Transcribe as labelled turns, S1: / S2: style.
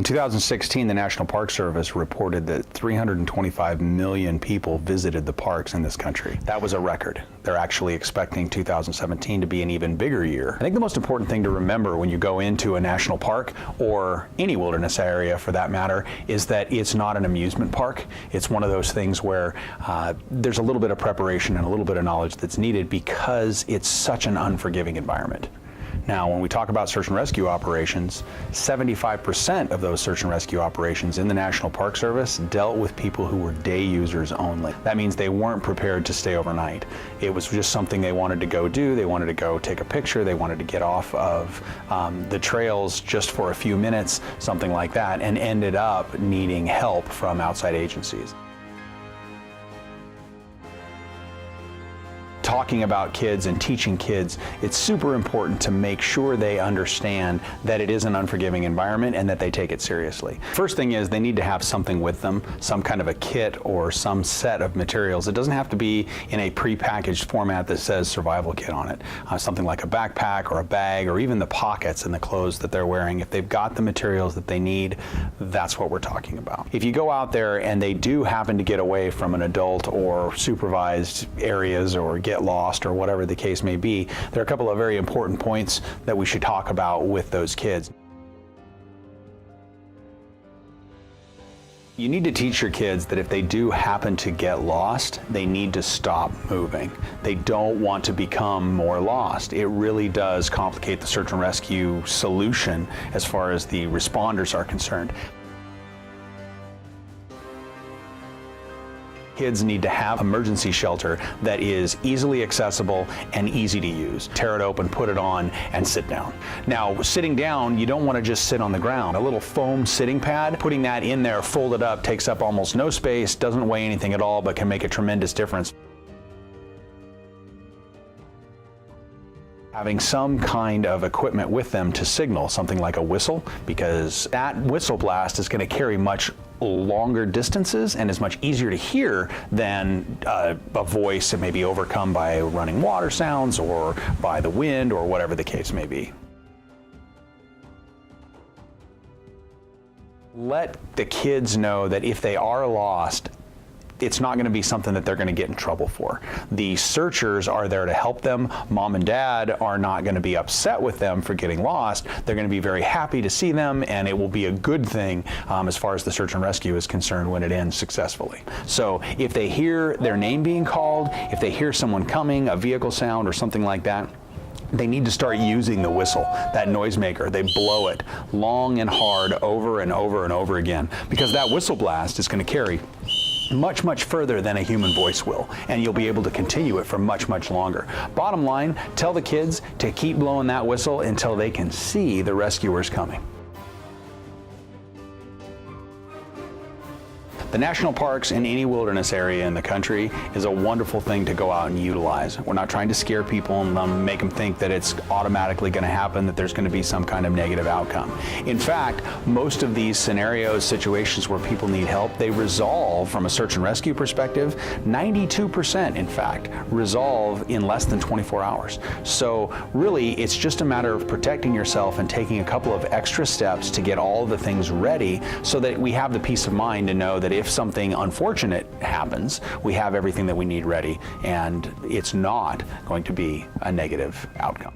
S1: 2016, the National Park Service reported that 325 million people visited the parks in this country. That was a record. They're actually expecting 2017 to be an even bigger year. I think the most important thing to remember when you go into a national park, or any wilderness area for that matter, is that it's not an amusement park. It's one of those things where there's a little bit of preparation and a little bit of knowledge that's needed because it's such an unforgiving environment. Now, when we talk about search and rescue operations, 75% of those search and rescue operations in the National Park Service dealt with people who were day users only. That means they weren't prepared to stay overnight. It was just something they wanted to go do. They wanted to go take a picture. They wanted to get off of the trails just for a few minutes, something like that, and ended up needing help from outside agencies. Talking about kids and teaching kids, it's super important to make sure they understand that it is an unforgiving environment and that they take it seriously. First thing is they need to have something with them, some kind of a kit or some set of materials. It doesn't have to be in a prepackaged format that says survival kit on it. Something like a backpack or a bag or even the pockets in the clothes that they're wearing. If they've got the materials that they need, that's what we're talking about. If you go out there and they do happen to get away from an adult or supervised areas or get lost or whatever the case may be, there are a couple of very important points that we should talk about with those kids. You need to teach your kids that if they do happen to get lost, they need to stop moving. They don't want to become more lost. It really does complicate the search and rescue solution as far as the responders are concerned. Kids need to have emergency shelter that is easily accessible and easy to use. Tear it open, put it on, and sit down. Now, sitting down, you don't want to just sit on the ground. A little foam sitting pad, putting that in there folded up takes up almost no space, doesn't weigh anything at all, but can make a tremendous difference. Having some kind of equipment with them to signal, something like a whistle, because that whistle blast is going to carry much longer distances and is much easier to hear than a voice that may be overcome by running water sounds or by the wind or whatever the case may be. Let the kids know that if they are lost, it's not going to be something that they're going to get in trouble for. The searchers are there to help them. Mom and dad are not going to be upset with them for getting lost. They're going to be very happy to see them, and it will be a good thing as far as the search and rescue is concerned when it ends successfully. So if they hear their name being called, if they hear someone coming, a vehicle sound or something like that, they need to start using the whistle, that noisemaker. They blow it long and hard over and over and over again, because that whistle blast is going to carry much, much further than a human voice will, and you'll be able to continue it for much, much longer. Bottom line, tell the kids to keep blowing that whistle until they can see the rescuers coming. The national parks in any wilderness area in the country is a wonderful thing to go out and utilize. We're not trying to scare people and make them think that it's automatically going to happen, that there's going to be some kind of negative outcome. In fact, most of these scenarios, situations where people need help, they resolve from a search and rescue perspective. 92%, in fact, resolve in less than 24 hours. So really, it's just a matter of protecting yourself and taking a couple of extra steps to get all the things ready so that we have the peace of mind to know that if something unfortunate happens, we have everything that we need ready, and it's not going to be a negative outcome.